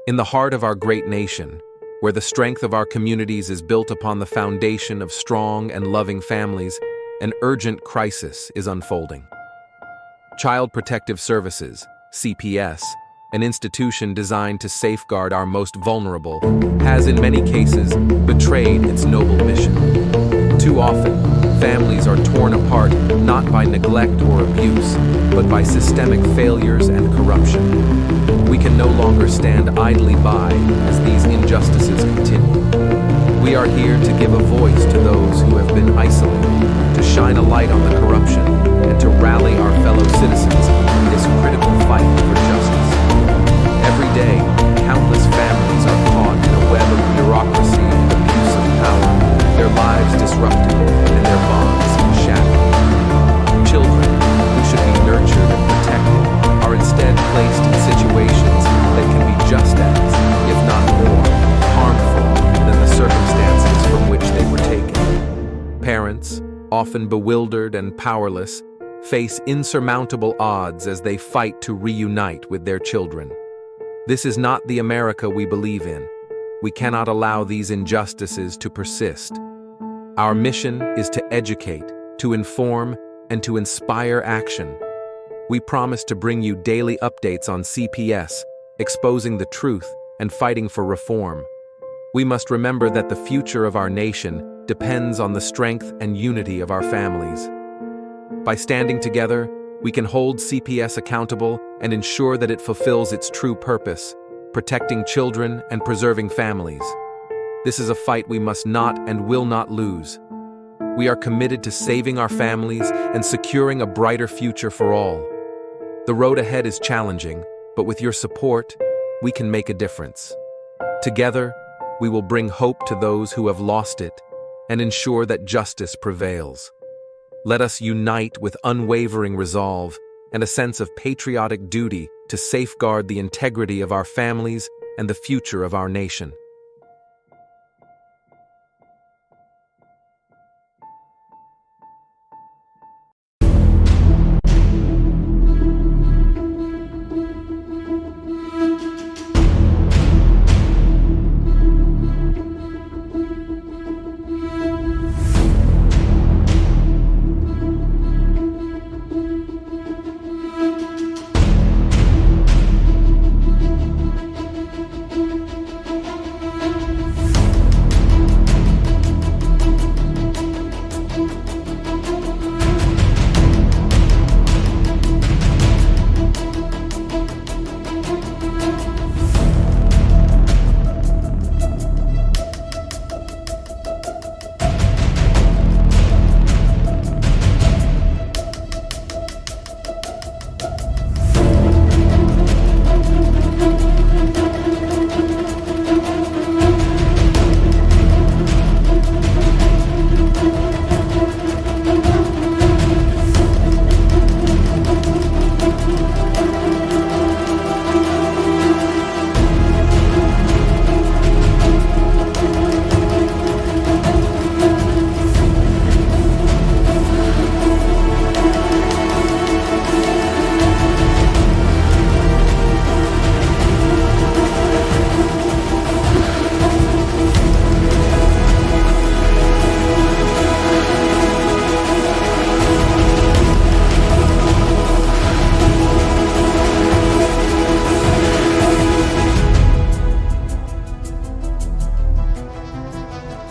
In the heart of our great nation, where the strength of our communities is built upon the foundation of strong and loving families, an urgent crisis is unfolding. Child Protective Services, CPS, an institution designed to safeguard our most vulnerable, has in many cases betrayed its noble mission. Too often, families are torn apart not by neglect or abuse, but by systemic failures and corruption. We can no longer stand idly by as these injustices continue. We are here to give a voice to those who have been isolated, to shine a light on the corruption, and to rally our fellow citizens in this critical fight for justice. Every day, countless families are caught in a web of bureaucracy and abuse of power, their lives disrupted and their bonds shattered. Children, who should be nurtured and protected, are instead placed in situations that can be just as, if not more, harmful than the circumstances from which they were taken. Parents, often bewildered and powerless, face insurmountable odds as they fight to reunite with their children. This is not the America we believe in. We cannot allow these injustices to persist. Our mission is to educate, to inform, and to inspire action. We promise to bring you daily updates on CPS, exposing the truth and fighting for reform. We must remember that the future of our nation depends on the strength and unity of our families. By standing together, we can hold CPS accountable and ensure that it fulfills its true purpose, protecting children and preserving families. This is a fight we must not and will not lose. We are committed to saving our families and securing a brighter future for all. The road ahead is challenging, but with your support, we can make a difference. Together, we will bring hope to those who have lost it and ensure that justice prevails. Let us unite with unwavering resolve and a sense of patriotic duty to safeguard the integrity of our families and the future of our nation.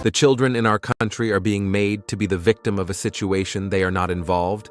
The children in our country are being made to be the victim of a situation they are not involved,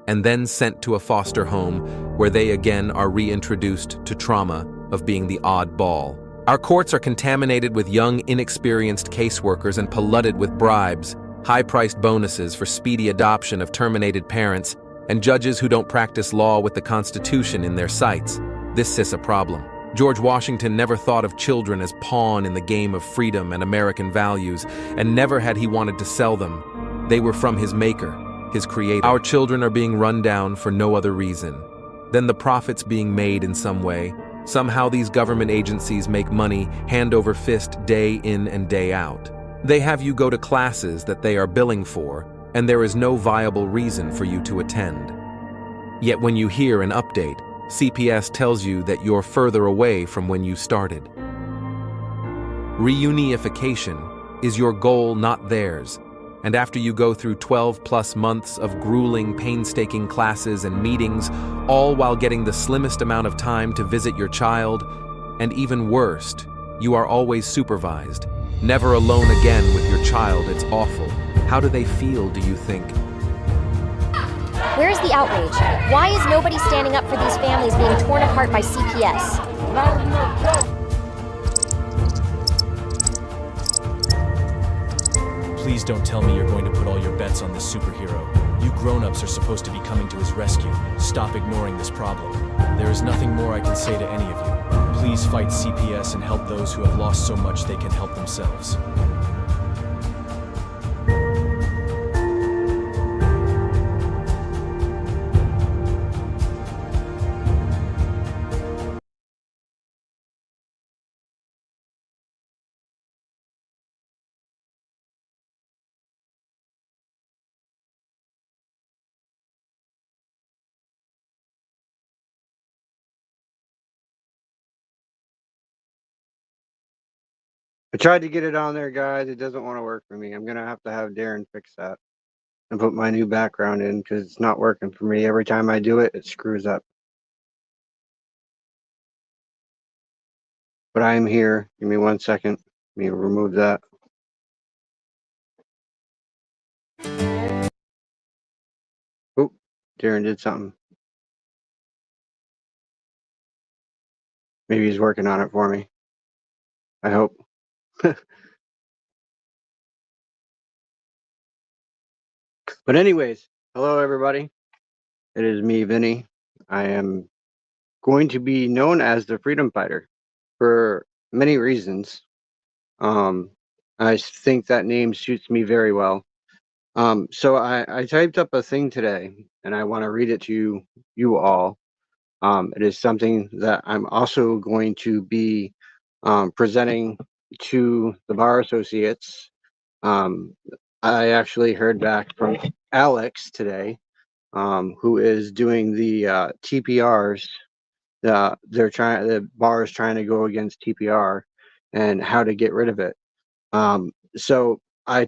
and then sent to a foster home where they again are reintroduced to trauma of being the odd ball. Our courts are contaminated with young, inexperienced caseworkers and polluted with bribes, high-priced bonuses for speedy adoption of terminated parents, and judges who don't practice law with the Constitution in their sights. This is a problem. George Washington never thought of children as pawn in the game of freedom and American values, and never had he wanted to sell them. They were from his maker, his creator. Our children are being run down for no other reason than the profits being made in some way. Somehow these government agencies make money hand over fist day in and day out. They have you go to classes that they are billing for, and there is no viable reason for you to attend. Yet when you hear an update, CPS tells you that you're further away from when you started. Reunification is your goal, not theirs. And after you go through 12+ months of grueling, painstaking classes and meetings, all while getting the slimmest amount of time to visit your child, and even worst, you are always supervised. Never alone again with your child, it's awful. How do they feel, do you think? Where's the outrage? Why is nobody standing up for these families being torn apart by CPS? Please don't tell me you're going to put all your bets on this superhero. You grown-ups are supposed to be coming to his rescue. Stop ignoring this problem. There is nothing more I can say to any of you. Please fight CPS and help those who have lost so much they can help themselves. I tried to get it on there, guys. It doesn't want to work for me. I'm going to have Darren fix that and put my new background in because it's not working for me. Every time I do it, it screws up. But I am here. Give me 1 second. Let me remove that. Oop, Darren did something. Maybe he's working on it for me. I hope. But anyways, hello everybody. It is me, Vinny. I am going to be known as the Freedom Fighter for many reasons. I think that name suits me very well. So I typed up a thing today, and I want to read it to you all. It is something that I'm also going to be presenting to the bar associates. I actually heard back from Alex today, who is doing the TPRs. The bar is trying to go against TPR and how to get rid of it. So I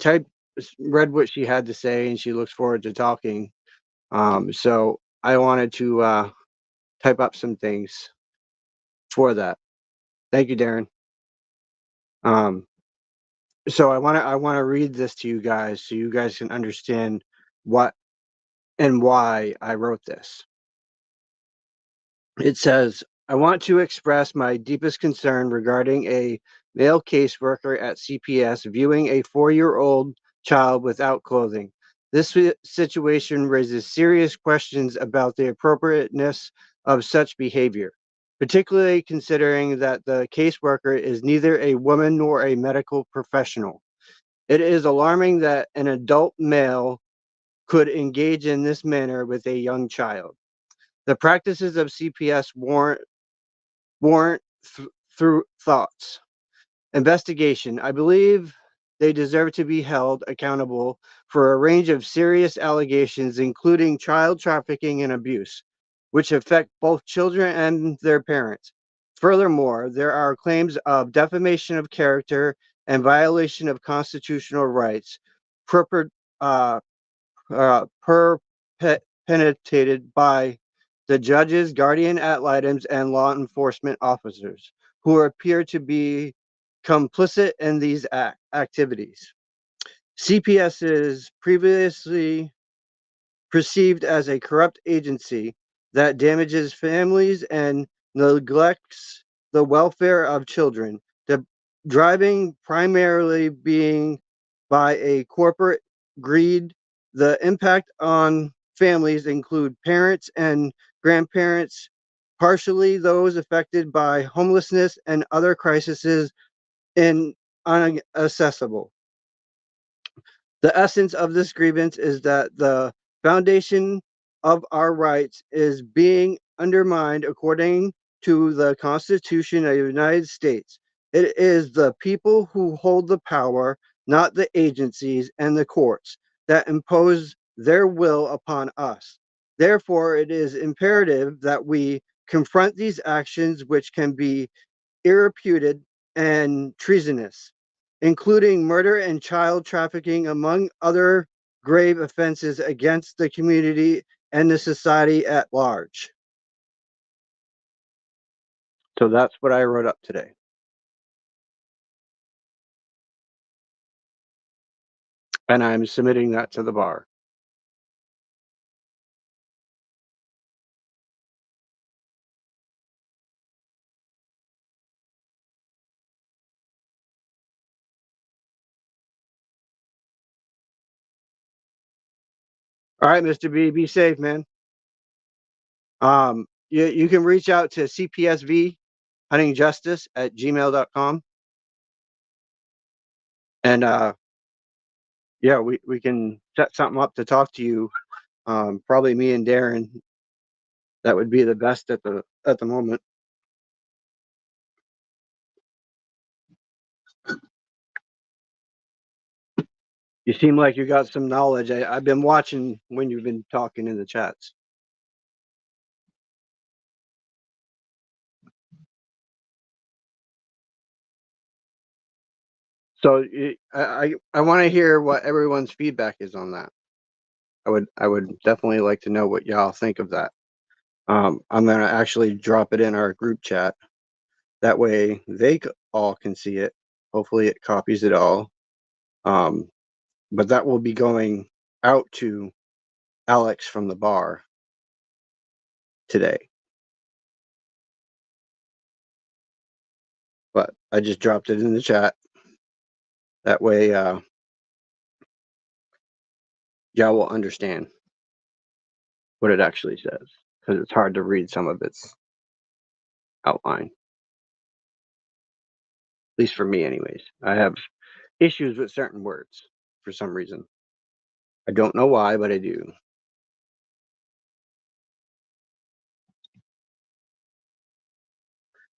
read what she had to say, and she looks forward to talking. So I wanted to type up some things for that. Thank you, Darren. So I want to read this to you guys so you guys can understand what and why I wrote this. It says, I want to express my deepest concern regarding a male caseworker at CPS viewing a 4-year-old child without clothing. This situation raises serious questions about the appropriateness of such behavior, particularly considering that the caseworker is neither a woman nor a medical professional. It is alarming that an adult male could engage in this manner with a young child. The practices of CPS warrant through thoughts. Investigation. I believe they deserve to be held accountable for a range of serious allegations, including child trafficking and abuse, which affect both children and their parents. Furthermore, there are claims of defamation of character and violation of constitutional rights perpetrated by the judges, guardian ad litems, and law enforcement officers who appear to be complicit in these activities. CPS is previously perceived as a corrupt agency that damages families and neglects the welfare of children, the driving primarily being by a corporate greed. The impact on families include parents and grandparents, partially those affected by homelessness and other crises in unaccessible. The essence of this grievance is that the foundation of our rights is being undermined according to the Constitution of the United States. It is the people who hold the power, not the agencies and the courts, that impose their will upon us. Therefore, it is imperative that we confront these actions, which can be irreputed and treasonous, including murder and child trafficking, among other grave offenses against the community and the society at large. So that's what I wrote up today. And I'm submitting that to the bar. All right, Mr. B, be safe, man. You can reach out to CPSV huntingjustice at gmail.com. And yeah, we can set something up to talk to you. Probably me and Darren. That would be the best at the moment. You seem like you got some knowledge. I've been watching when you've been talking in the chats. So I want to hear what everyone's feedback is on that. I would definitely like to know what y'all think of that. I'm gonna actually drop it in our group chat. That way they all can see it. Hopefully it copies it all. But that will be going out to Alex from the bar today. But I just dropped it in the chat. That way y'all will understand what it actually says, because it's hard to read some of its outline. At least for me anyways. I have issues with certain words for some reason. I don't know why, but I do.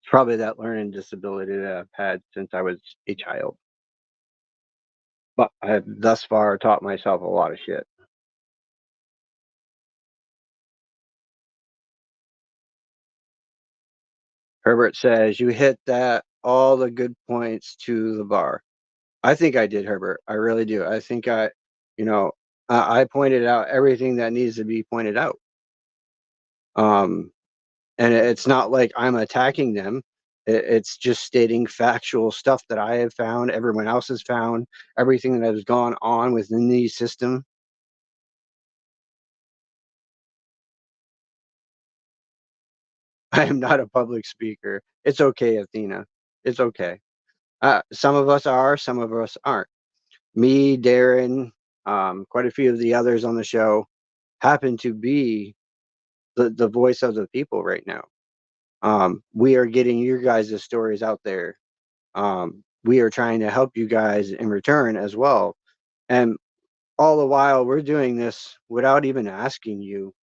It's probably that learning disability that I've had since I was a child. But I have thus far taught myself a lot of shit. Herbert says, you hit that all the good points to the bar. I think I did, Herbert. I really do. I think I pointed out everything that needs to be pointed out. And it's not like I'm attacking them. It's just stating factual stuff that I have found, everyone else has found, everything that has gone on within the system. I am not a public speaker. It's okay, Athena. It's okay. Some of us are, some of us aren't. Me, Darren, quite a few of the others on the show happen to be the voice of the people right now. We are getting your guys' stories out there. We are trying to help you guys in return as well. And all the while, we're doing this without even asking you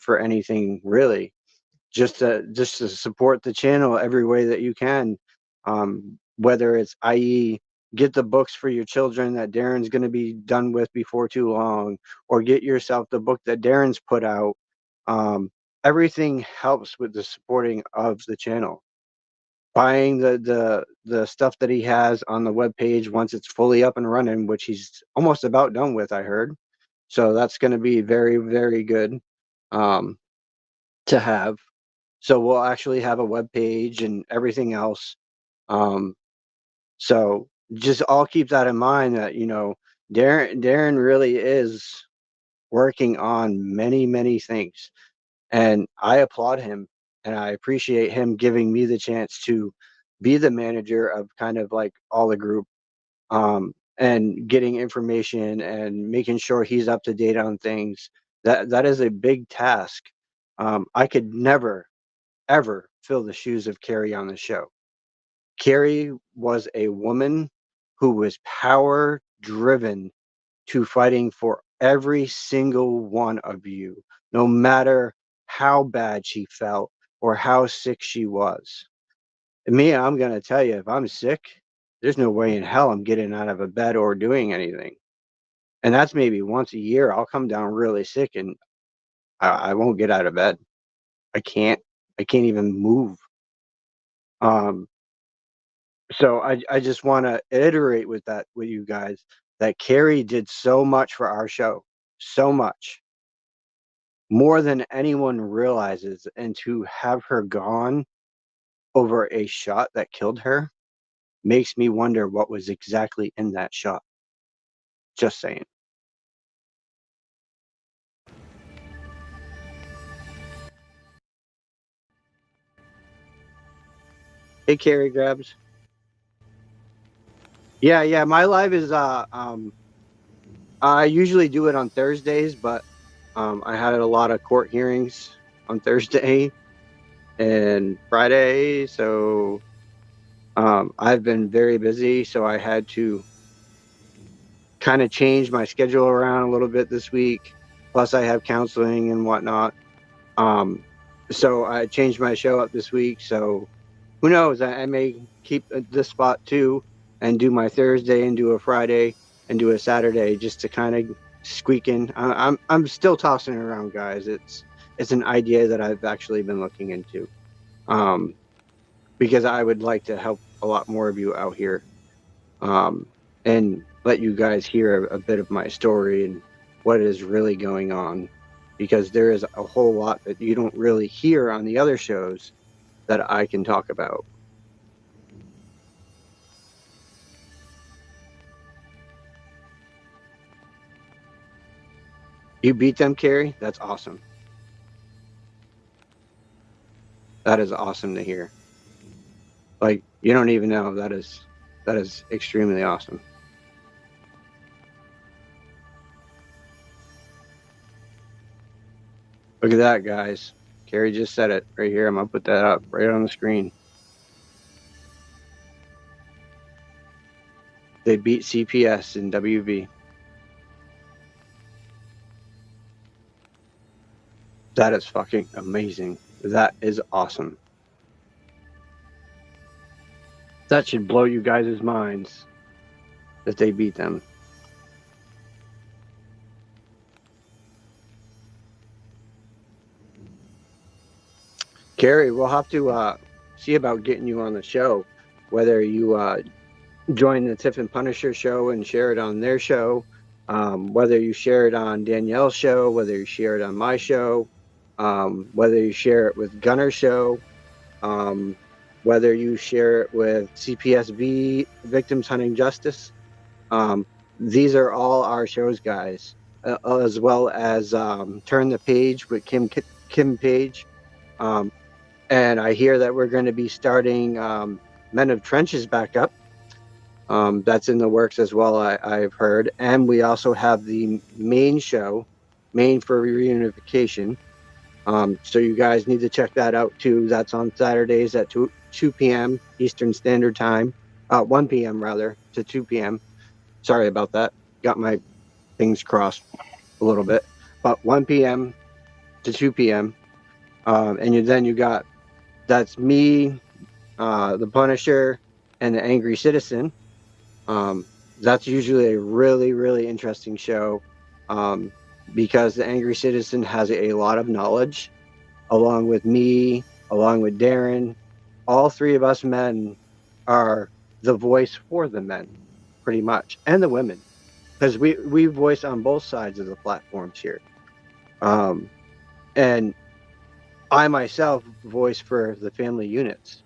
for anything really. Just to support the channel every way that you can, whether it's i.e. get the books for your children that Darren's going to be done with before too long, or get yourself the book that Darren's put out. Everything helps with the supporting of the channel. Buying the stuff that he has on the webpage once it's fully up and running, which he's almost about done with, I heard. So that's going to be very, very good to have. So we'll actually have a web page and everything else. So just all keep that in mind, that Darren really is working on many, many things, and I applaud him, and I appreciate him giving me the chance to be the manager of kind of like all the group, and getting information and making sure he's up to date on things. That is a big task. I could never ever fill the shoes of Carrie on the show. Carrie was a woman who was power driven to fighting for every single one of you, no matter how bad she felt or how sick she was. And me, I'm going to tell you, if I'm sick, there's no way in hell I'm getting out of a bed or doing anything. And that's maybe once a year. I'll come down really sick and I won't get out of bed. I can't even move. So I just want to iterate with that with you guys that Carrie did so much for our show, so much more than anyone realizes, and to have her gone over a shot that killed her makes me wonder what was exactly in that shot. Just saying. Hey, Carrie Grabs. Yeah. My live is I usually do it on Thursdays, but I had a lot of court hearings on Thursday and Friday, so I've been very busy, so I had to kind of change my schedule around a little bit this week. Plus, I have counseling and whatnot. Um, so I changed my show up this week. So who knows? I may keep this spot too, and do my Thursday and do a Friday and do a Saturday just to kind of squeak in. I'm still tossing it around, guys. It's an idea that I've actually been looking into. Um, because I would like to help a lot more of you out here, and let you guys hear a bit of my story and what is really going on, because there is a whole lot that you don't really hear on the other shows that I can talk about. You beat them, Carrie? That's awesome. That is awesome to hear. Like, you don't even know. That is extremely awesome. Look at that, guys. Carrie just said it right here. I'm gonna put that up right on the screen. They beat CPS in WV. That is fucking amazing. That is awesome. That should blow you guys' minds that they beat them. Carrie, we'll have to see about getting you on the show, whether you join the Tiff and Punisher show and share it on their show, whether you share it on Danielle's show, whether you share it on my show, whether you share it with Gunner's show, whether you share it with CPSV, Victims Hunting Justice. Um, these are all our shows, guys, as well as Turn the Page with Kim Page. And I hear that we're going to be starting Men of Trenches back up. That's in the works as well, I've heard. And we also have the main show, Main for Reunification. So you guys need to check that out too. That's on Saturdays at 2 p.m. Eastern Standard Time. 1 p.m. rather to 2 p.m. Sorry about that. Got my things crossed a little bit. But 1 p.m. to 2 p.m. Then you got, that's me, the Punisher, and the Angry Citizen. That's usually a really, really interesting show, because the Angry Citizen has a lot of knowledge, along with me, along with Darren. All three of us men are the voice for the men, pretty much, and the women, because we voice on both sides of the platforms here. And I myself voice for the family units,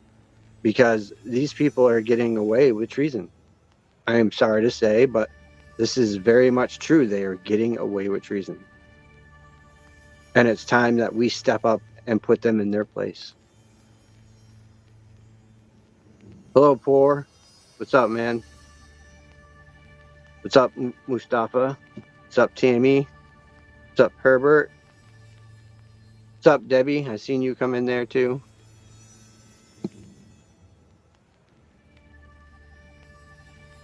because these people are getting away with treason. I am sorry to say, but this is very much true. They are getting away with treason. And it's time that we step up and put them in their place. Hello, Poor. What's up, man? What's up, Mustafa? What's up, Tammy? What's up, Herbert? What's up, Debbie? I seen you come in there too.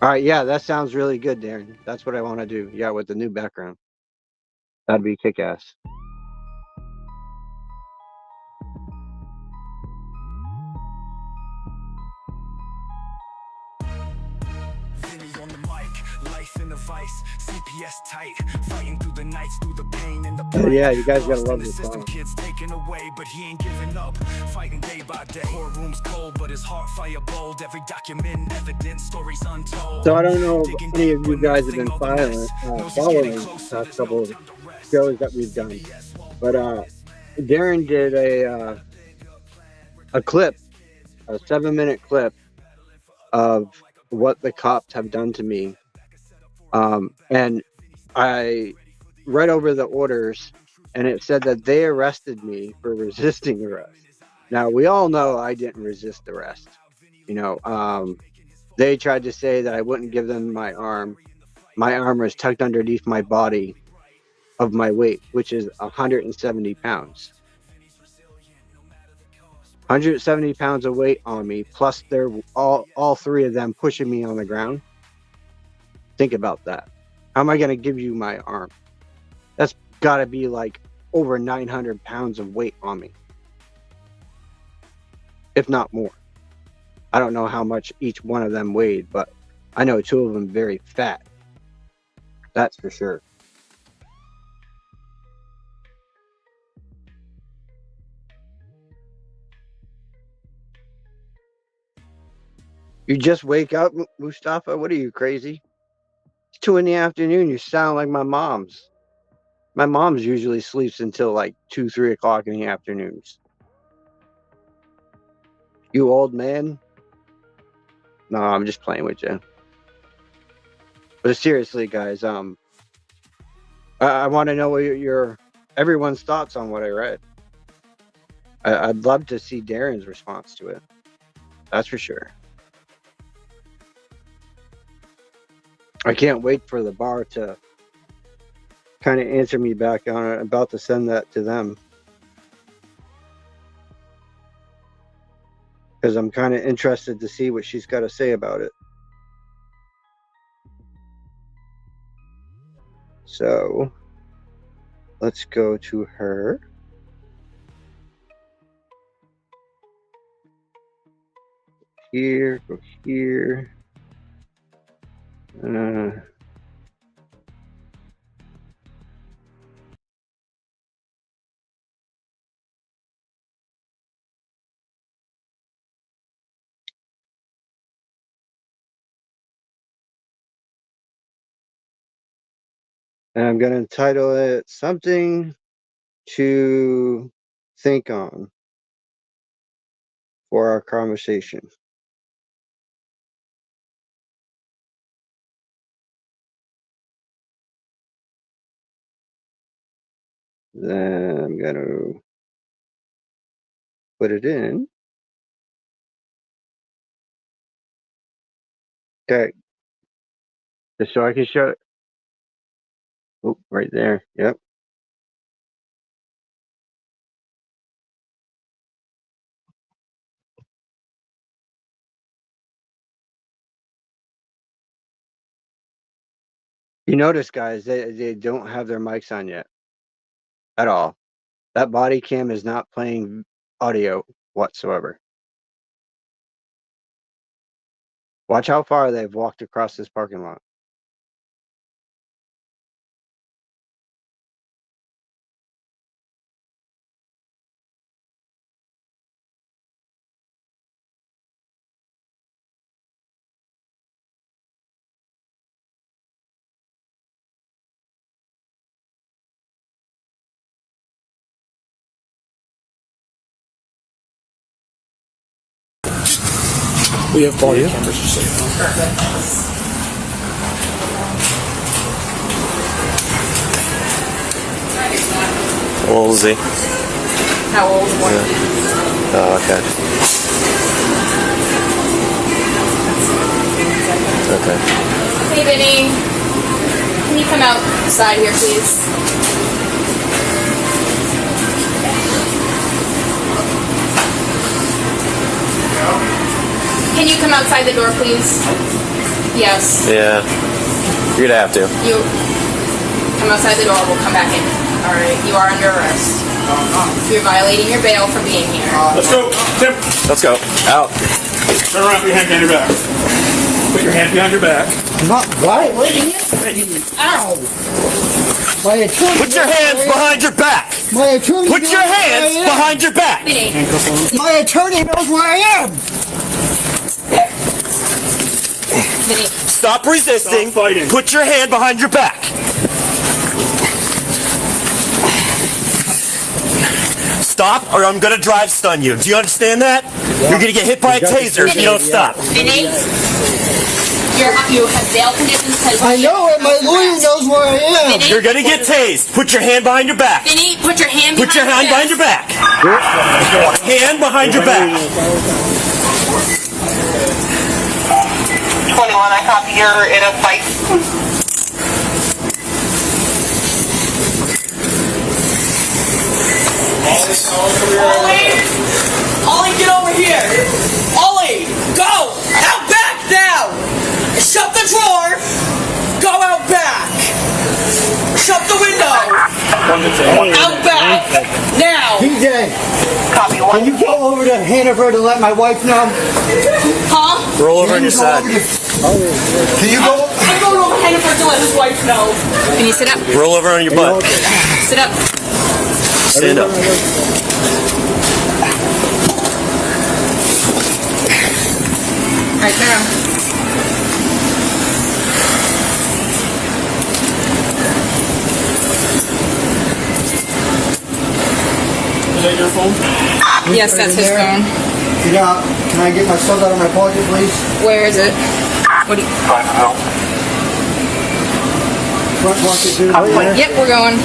All right, yeah, that sounds really good, Darren. That's what I want to do. Yeah, with the new background. That'd be kick-ass. Vinny on the mic, life in in the vice, CPS tight, fighting through the nights, through the pain and the Yeah, you guys gotta love this song. Kids taken away, but he ain't giving up, fighting day by day. Courtroom's cold, but his heart fire bold. Every document, evidence, stories untold. So I don't know if any of you guys have been following the past couple of shows that we've done, but Darren did a clip, a 7-minute clip of what the cops have done to me, and I read over the orders, and it said that they arrested me for resisting arrest. Now, we all know I didn't resist arrest. You know, they tried to say that I wouldn't give them my arm. My arm was tucked underneath my body of my weight, which is 170 pounds. 170 pounds of weight on me, plus they're all three of them pushing me on the ground. Think about that. How am I going to give you my arm? That's got to be like over 900 pounds of weight on me, if not more. I don't know how much each one of them weighed, but I know two of them very fat. That's for sure. You just wake up, Mustafa? What are you, crazy? It's 2 in the afternoon. You sound like my mom's. My mom's usually sleeps until like 2, 3 o'clock in the afternoons. You old man? No, I'm just playing with you. But seriously, guys, I want to know what everyone's thoughts on what I read. I'd love to see Darren's response to it. That's for sure. I can't wait for the bar to kind of answer me back on it. I'm about to send that to them, because I'm kind of interested to see what she's got to say about it. So let's go to her. Here, go here. And I'm going to title it Something to Think On for our conversation. Then I'm going to put it in. Okay. Just so I can show it. Oh, right there. Yep. You notice, guys, they don't have their mics on yet at all. That body cam is not playing audio whatsoever. Watch how far they've walked across this parking lot. We have body cameras for sale. How old is he? How old? Yeah. Oh, okay. Okay. Hey, Vinny. Can you come outside here, please? Can you come outside the door, please? Yes. Yeah. You're gonna have to. You come outside the door, we'll come back in. Alright, you are under arrest. You're violating your bail for being here. Let's go, Tim. Let's go. Out. Turn around, put your hand behind your back. Put your hands behind your back. Not why? Ow! My attorney. Put your hands behind your back. My attorney. Put your hands behind your back. My attorney knows where I am. Stop resisting. Stop fighting. Put your hand behind your back. Stop, or I'm gonna drive stun you. Do you understand that? Yeah. You're gonna get hit by a taser if you don't stop. Vinny, you have bail conditions because I know it. My lawyer knows where I am. Vinny, You're gonna get tased. Put your hand behind your back. Vinny, put your hand Put your hand behind your back. Hand behind your back. 21, I copy you're in a fight. Ollie, get over here! Ollie, go! Out back now! Shut the drawer! Go out back! Shut the window! Out back! Now! PJ! Copy one. Can you go over to Hannaford to let my wife know? Huh? Roll over on your side. Can you go? I'm going over Hannaford to let his wife know. Can you sit up? Roll over on your butt. Sit up. Stand up. Alright, now. Is that your phone? Yes, that's his phone. Can I get my stuff out of my pocket, please? Where is it? What do you... Front pocket, dude. Right there. Yep, we're going.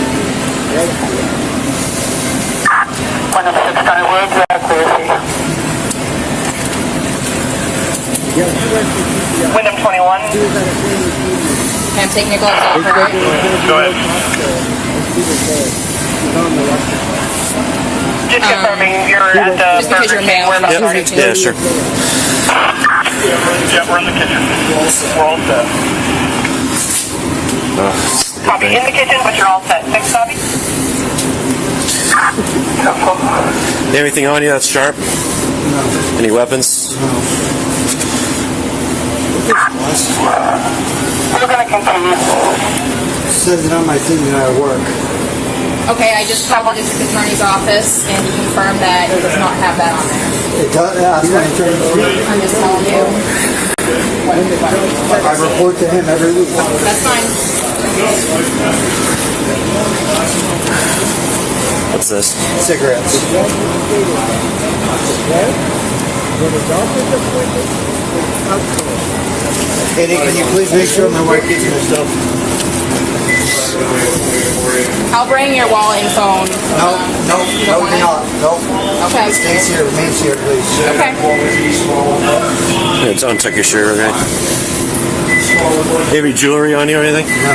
Wyndham 21. Okay, I'm taking your gloves off, alright? Go ahead. Just confirming you're at the Just because you're male. Yep. Yeah, sure. Yeah, we're in the kitchen. We're all set. Copy in the kitchen, but you're all set. Thanks, copy. Anything on you that's sharp? No. Any weapons? No. We're going to continue. It says it on my thing that I work. Okay, I just called the district attorney's office and he confirmed that it does not have that on there. It does, yeah, that's my attorney. I'm just telling you. I report to him every week. That's fine. What's this? Cigarettes. Eddie, can you please make sure my wife gets my stuff? I'll bring your wallet and phone. No, you're not. No. Okay. Stays here, remains here, please. Okay. Yeah, don't tuck your shirt, okay? Any jewelry on you or anything? No.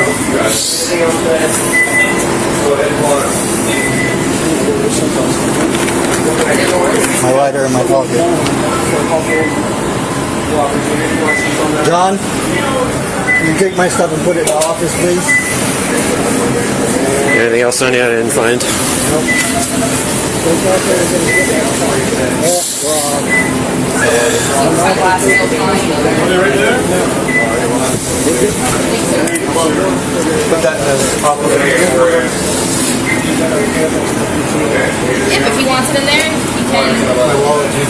My lighter in my pocket. John, can you take my stuff and put it in the office, please? Anything else on you I didn't find? Nope. Put that in the office. If he wants it in there, he can. My wallet, too.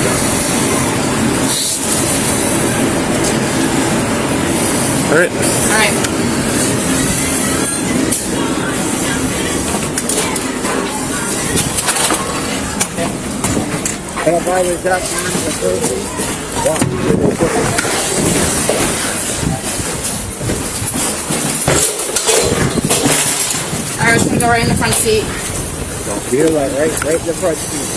Alright. Alright. And if I was that Alright, we're just gonna go right in the front seat. You're right in the front seat.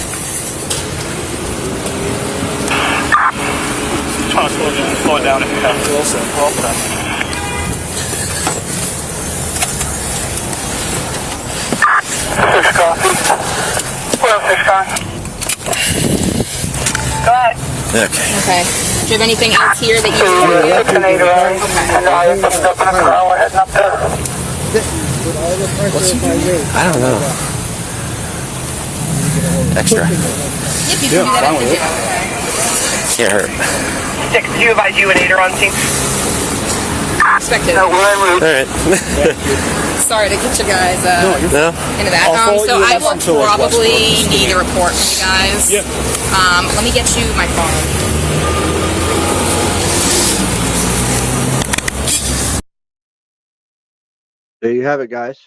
Trying to slow it down if you have to. Well set. Well set. Six coffee. What up, six car? Go ahead. Okay. Do you have anything else here that you need? 6 and 8 around. And now you're putting up in a car. We're heading up there. I don't know. Extra. If you can do that, I can do it. Can't hurt. 6, do you advise you and 8 are on scene? perspective. All right. Sorry to get you guys No? into that. So I will probably need a report from you guys. Yeah. Let me get you my phone. There you have it, guys.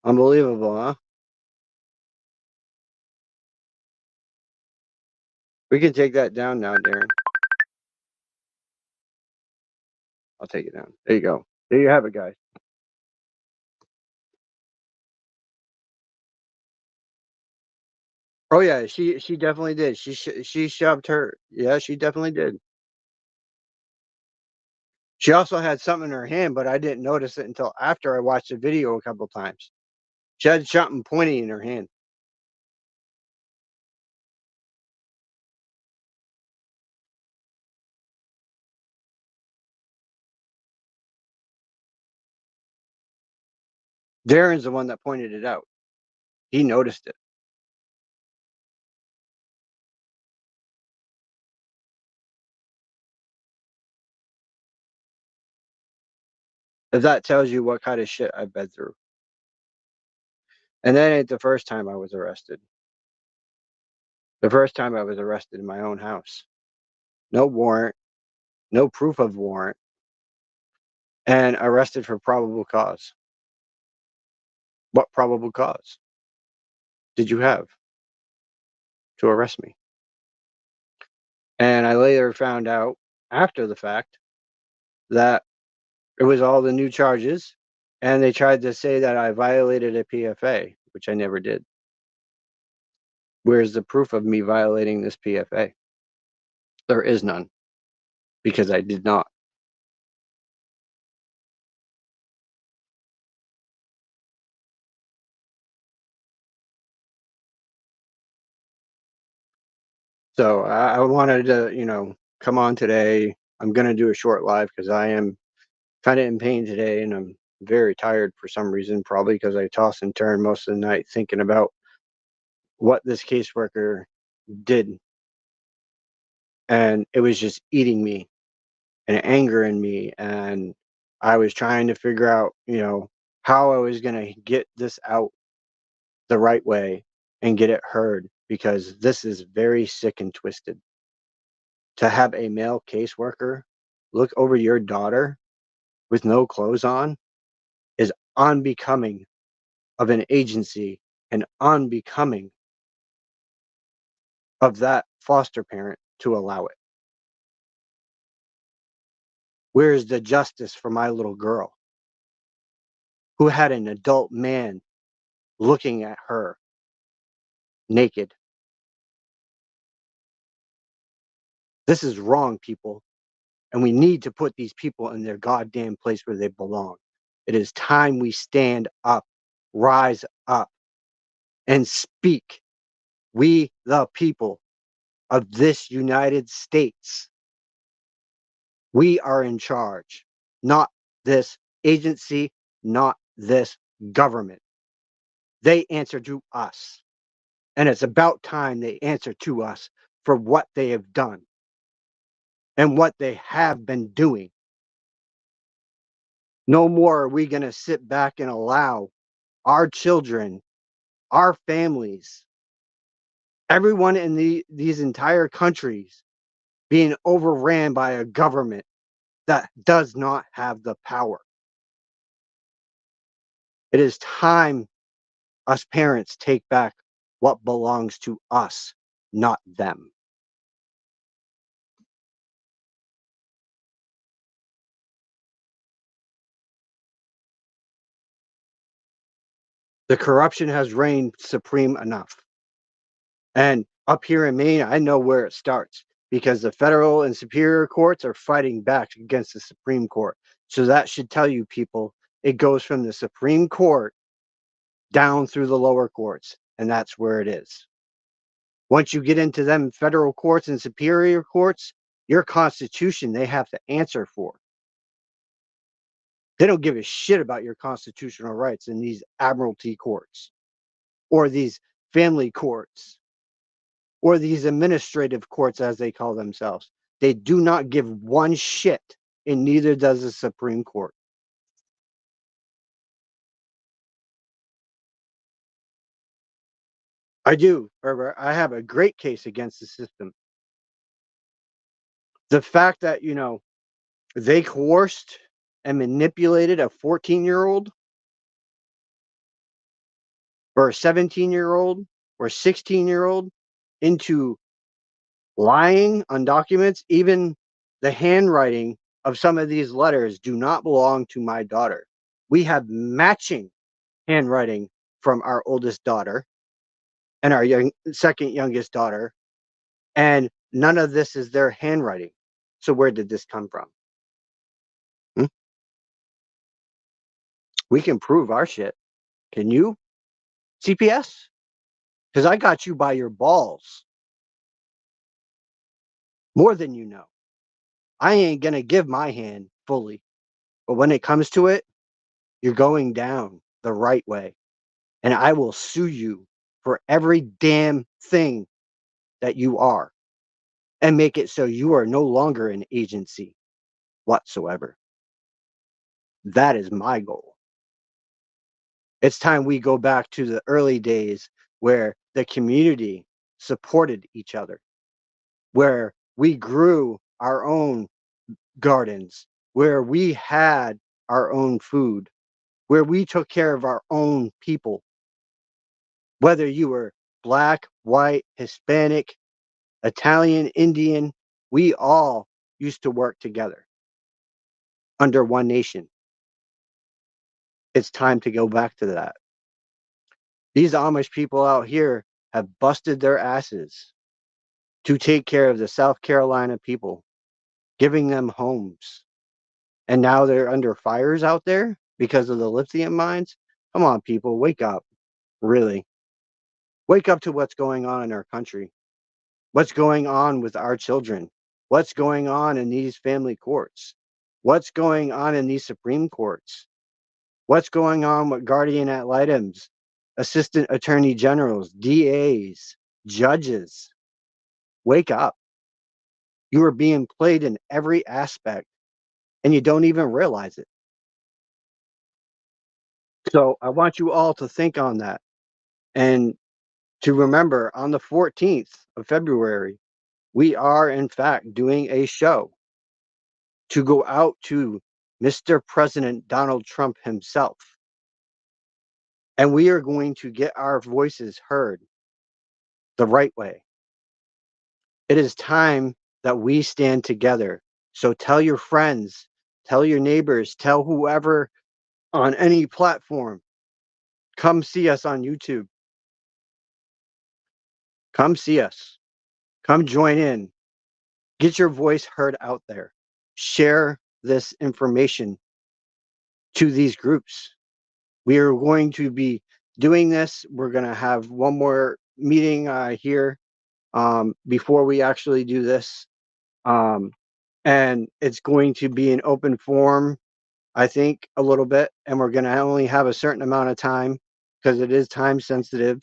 Unbelievable, huh? We can take that down now, Darren. I'll take it down. There you go. There you have it, guys. Oh yeah, she definitely did. She shoved her. Yeah, she definitely did. She also had something in her hand, but I didn't notice it until after I watched the video a couple times. She had something pointy in her hand. Darren's the one that pointed it out. He noticed it. If that tells you what kind of shit I've been through. And that ain't the first time I was arrested. The first time I was arrested in my own house. No warrant, no proof of warrant, and arrested for probable cause. What probable cause did you have to arrest me? And I later found out after the fact that it was all the new charges, and they tried to say that I violated a PFA, which I never did. Where's the proof of me violating this PFA? There is none, because I did not. So I wanted to, come on today. I'm going to do a short live because I am kind of in pain today, and I'm very tired for some reason, probably because I toss and turn most of the night thinking about what this caseworker did. And it was just eating me and anger in me. And I was trying to figure out, how I was going to get this out the right way and get it heard, because this is very sick and twisted. To have a male caseworker look over your daughter with no clothes on is unbecoming of an agency and unbecoming of that foster parent to allow it. Where is the justice for my little girl who had an adult man looking at her naked? This is wrong, people. And we need to put these people in their goddamn place where they belong. It is time we stand up, rise up, and speak. We, the people of this United States, we are in charge, not this agency, not this government. They answer to us. And it's about time they answer to us for what they have done and what they have been doing. No more are we going to sit back and allow our children, our families, everyone in these entire countries being overran by a government that does not have the power. It is time us parents take back what belongs to us, not them. The corruption has reigned supreme enough. And up here in Maine, I know where it starts, because the federal and superior courts are fighting back against the Supreme Court. So that should tell you, people, it goes from the Supreme Court down through the lower courts, and that's where it is. Once you get into them federal courts and superior courts, your constitution they have to answer for. They don't give a shit about your constitutional rights in these admiralty courts or these family courts or these administrative courts, as they call themselves. They do not give one shit, and neither does the Supreme Court. I do, Herbert. I have a great case against the system. The fact that, they coerced and manipulated a 14-year-old or a 17-year-old or 16-year-old into lying on documents. Even the handwriting of some of these letters do not belong to my daughter. We have matching handwriting from our oldest daughter and our second youngest daughter, and none of this is their handwriting. So where did this come from? We can prove our shit. Can you, CPS? Because I got you by your balls. More than you know. I ain't going to give my hand fully. But when it comes to it, you're going down the right way. And I will sue you for every damn thing that you are and make it so you are no longer an agency whatsoever. That is my goal. It's time we go back to the early days where the community supported each other, where we grew our own gardens, where we had our own food, where we took care of our own people. Whether you were black, white, Hispanic, Italian, Indian, we all used to work together under one nation. It's time to go back to that. These Amish people out here have busted their asses to take care of the South Carolina people, giving them homes. And now they're under fires out there because of the lithium mines. Come on, people, wake up. Really. Wake up to what's going on in our country. What's going on with our children? What's going on in these family courts? What's going on in these Supreme Courts? What's going on with guardian ad litems, assistant attorney generals, DAs, judges? Wake up. You are being played in every aspect, and you don't even realize it. So I want you all to think on that and to remember on the 14th of February, we are in fact doing a show to go out to Mr. President Donald Trump himself. And we are going to get our voices heard the right way. It is time that we stand together. So tell your friends, tell your neighbors, tell whoever on any platform, come see us on YouTube. Come see us. Come join in. Get your voice heard out there. Share this information to these groups. We are going to be doing this. We're going to have one more meeting here before we actually do this. And it's going to be an open forum, I think, a little bit. And we're going to only have a certain amount of time because it is time sensitive.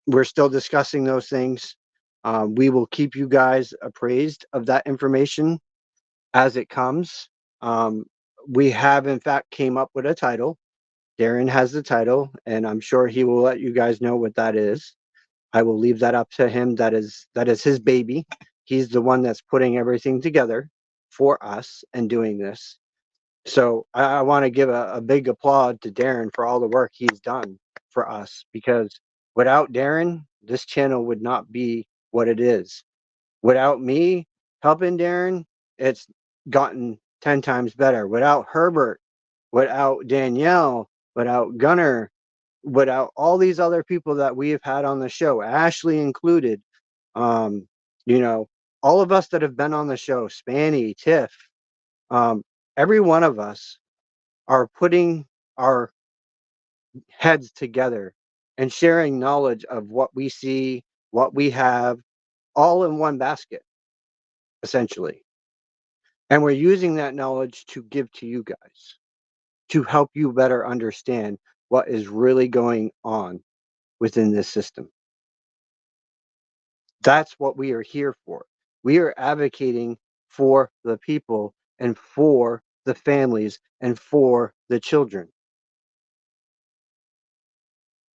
We're still discussing those things. We will keep you guys appraised of that information as it comes. We have, in fact, came up with a title. Darren has the title, and I'm sure he will let you guys know what that is. I will leave that up to him. That is his baby. He's the one that's putting everything together for us and doing this. So I want to give a big applaud to Darren for all the work he's done for us, because without Darren, this channel would not be what it is. Without me helping Darren, it's gotten 10 times better. Without Herbert, without Danielle, without Gunnar, without all these other people that we have had on the show, Ashley included, you know, all of us that have been on the show, Spanny, Tiff, every one of us are putting our heads together and sharing knowledge of what we see, what we have, all in one basket, essentially. And we're using that knowledge to give to you guys, to help you better understand what is really going on within this system. That's what we are here for. We are advocating for the people and for the families and for the children.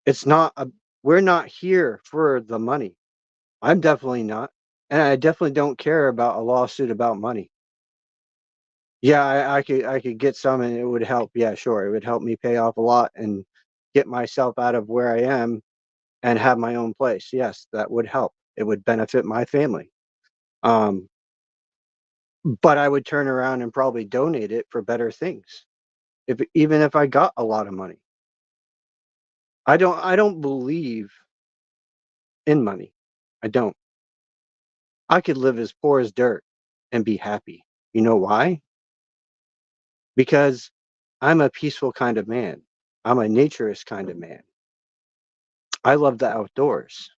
It's not a, we're not here for the money. I'm definitely not. And I definitely don't care about a lawsuit about money. Yeah, I could get some and it would help. Yeah, sure. It would help me pay off a lot and get myself out of where I am and have my own place. Yes, that would help. It would benefit my family. Um, but I would turn around and probably donate it for better things. Even if I got a lot of money. I don't believe in money. I don't. I could live as poor as dirt and be happy. You know why? Because I'm a peaceful kind of man. I'm a naturist kind of man. I love the outdoors.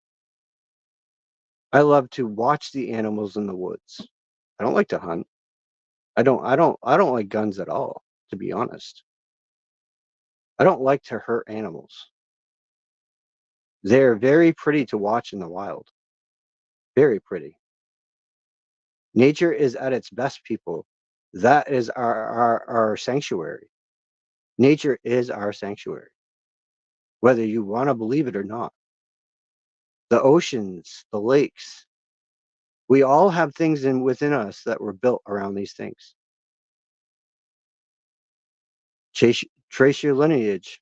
I love to watch the animals in the woods. I don't like to hunt. I don't like guns at all, to be honest. I don't like to hurt animals. They're very pretty to watch in the wild. Very pretty. Nature is at its best, people. That is our sanctuary. Nature is our sanctuary, whether you want to believe it or not. The oceans, the lakes, we all have things within us that were built around these things. Trace your lineage,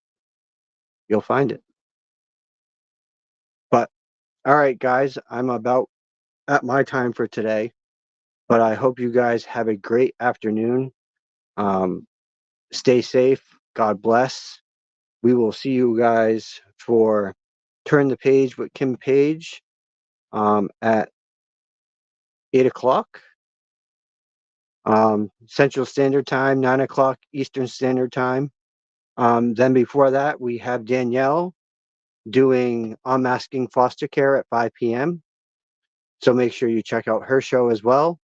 you'll find it. But all right, guys, I'm about at my time for today. But I hope you guys have a great afternoon. Stay safe. God bless. We will see you guys for Turn the Page with Kim Page at 8 o'clock Central Standard Time, 9 o'clock Eastern Standard Time. Then before that, we have Danielle doing Unmasking Foster Care at 5 p.m. So make sure you check out her show as well.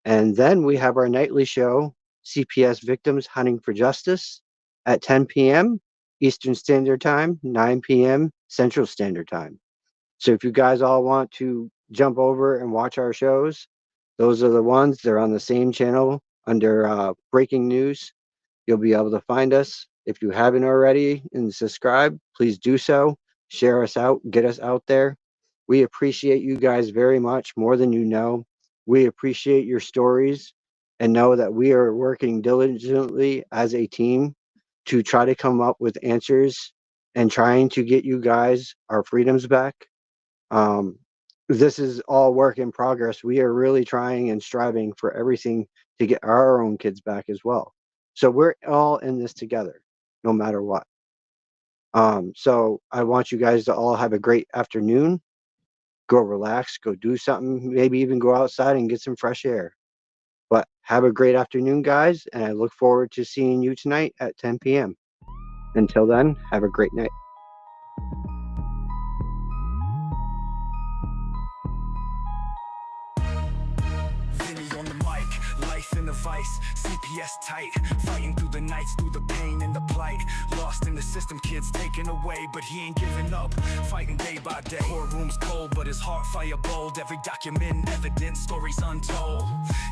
And then we have our nightly show, CPS Victims Hunting for Justice, at 10 p.m. Eastern Standard Time, 9 p.m. Central Standard Time. So if you guys all want to jump over and watch our shows, those are the ones. They're on the same channel under Breaking News. You'll be able to find us. If you haven't already and subscribe, please do so. Share us out, get us out there. We appreciate you guys very much, more than you know. We appreciate your stories and know that we are working diligently as a team to try to come up with answers and trying to get you guys our freedoms back. This is all work in progress. We are really trying and striving for everything to get our own kids back as well. So we're all in this together, no matter what. So I want you guys to all have a great afternoon. Go relax, go do something, maybe even go outside and get some fresh air. But have a great afternoon, guys, and I look forward to seeing you tonight at 10 p.m. Until then, have a great night. Vinny on the mic, life in the vice, CPS tight, fighting through the nights, through the pain and the plight. Lost in the system, kids taken away, but he ain't giving up, fighting day by day. Courtroom's cold, but his heart fire bold. Every document, evidence, stories untold.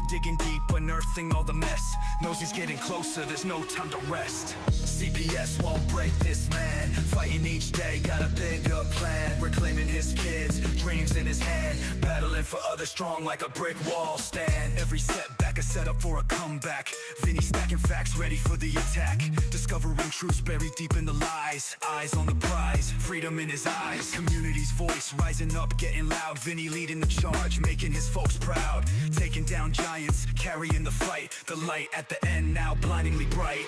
Digging deep, unearthing all the mess. Knows he's getting closer, there's no time to rest. CPS won't break this man, fighting each day, got a bigger plan. Reclaiming his kids, dreams in his hand, battling for others strong like a brick wall stand. Every setback a setup for a comeback. Vinny stacking facts, ready for the attack. Discovering truths buried deep in the lies. Eyes on the prize, freedom in his eyes. Community's voice rising up, getting loud. Vinny leading the charge, making his folks proud. Taking down giants, carrying the fight. The light at the end now blindingly bright.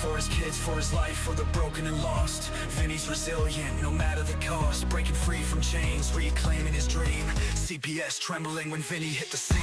For his kids, for his life, for the broken and lost. Vinny's resilient, no matter the cost. Breaking free from chains, reclaiming his dream. CPS trembling when Vinny hit the scene.